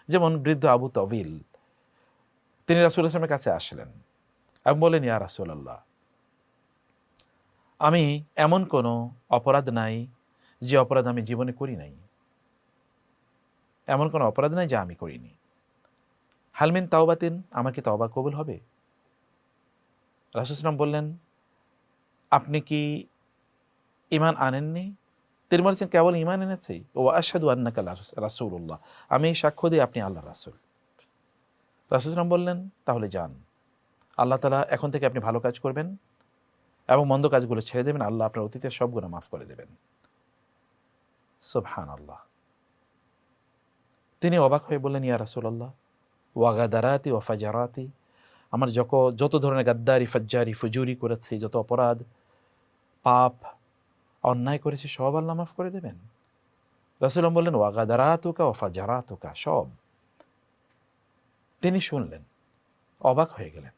যেমন বৃদ্ধ আবু তবিল, তিনি রাসূলুল্লাহ সাল্লাল্লাহু আলাইহি ওয়াসাল্লামের কাছে আসলেন এবং বললেন, ইয়া রাসূলুল্লাহ, আমি এমন কোনো অপরাধ নাই যে অপরাধ আমি জীবনে করি নাই, এমন কোনো অপরাধ নাই যা আমি করিনি। হালমিন তাওবাতিন, আমার কি তওবা কবুল হবে? রাসূল সাল্লাল্লাহু আলাইহি ওয়াসাল্লাম বললেন, আপনি কি ঈমান আনেননি? তিনি বলেছেন, কেবল ঈমান এনেছি। ও আশহাদু আন্নাকা রাসূলুল্লাহ, আমি সাক্ষ্য দিই আপনি আল্লাহর রাসূল। রাসূল সাল্লাল্লাহু আলাইহি ওয়াসাল্লাম বললেন, তাহলে যান, আল্লাহ তাআলা এখন থেকে আপনি ভালো কাজ করবেন এবং মন্দ কাজগুলো ছেড়ে দেবেন, আল্লাহ আপনার অতীতের সব গুনাহ মাফ করে দেবেন। সুবহানাল্লাহ। তিনি অবাক হয়ে বললেন, ইয়া রাসূলুল্লাহ, ওয়া গাদারাতি ওয়া ফাজারাতি, আমার যত ধরনের গাদ্দারি, ফাজ্জারি, ফুজুরি করেছি, যত অপরাধ, পাপ, অন্যায় করেছি, সব আল্লাহ মাফ করে দেবেন? রাসূলুল্লাহ বললেন, ওয়া গাদারাতুকা ওয়া ফাজারাতুকা, সব। তিনি শুনলেন, অবাক হয়ে গেলেন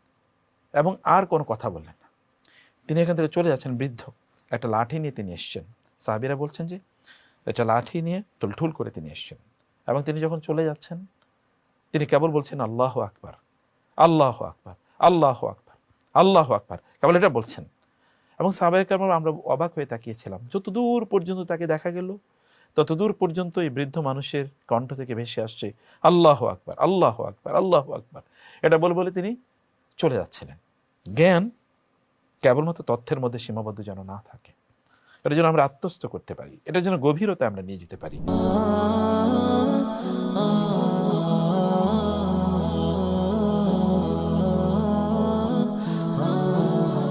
এবং আর কোনো কথা বললেন না। তিনি এখান থেকে চলে যাচ্ছেন। বৃদ্ধ একটা লাঠি নিয়ে তিনি এসছেন। সাহাবীরা বলছেন যে একটা লাঠি নিয়ে ঠুলঠুল করে তিনি এসছেন এবং তিনি যখন চলে যাচ্ছেন, তিনি কেবল বলছেন, আল্লাহু আকবার, আল্লাহু আকবার, আল্লাহু আকবার, আল্লাহু আকবার, কেবল এটা বলছেন। এবং সাহাবায়ে কেরাম, আমরা অবাক হয়ে তাকিয়েছিলাম। যতদূর পর্যন্ত তাকে দেখা গেল, ততদূর পর্যন্ত এই বৃদ্ধ মানুষের কণ্ঠ থেকে ভেসে আসছে, আল্লাহু আকবার, আল্লাহু আকবার, আল্লাহু আকবার। এটা বলে বলে তিনি চলে যাচ্ছিলেন। জ্ঞান কেবলমাত্র তথ্যের মধ্যে সীমাবদ্ধ যেন না থাকে, এটা যেন আমরা আত্মস্থ করতে পারি, এটা যেন গভীরতা আমরা নিয়ে যেতে পারি।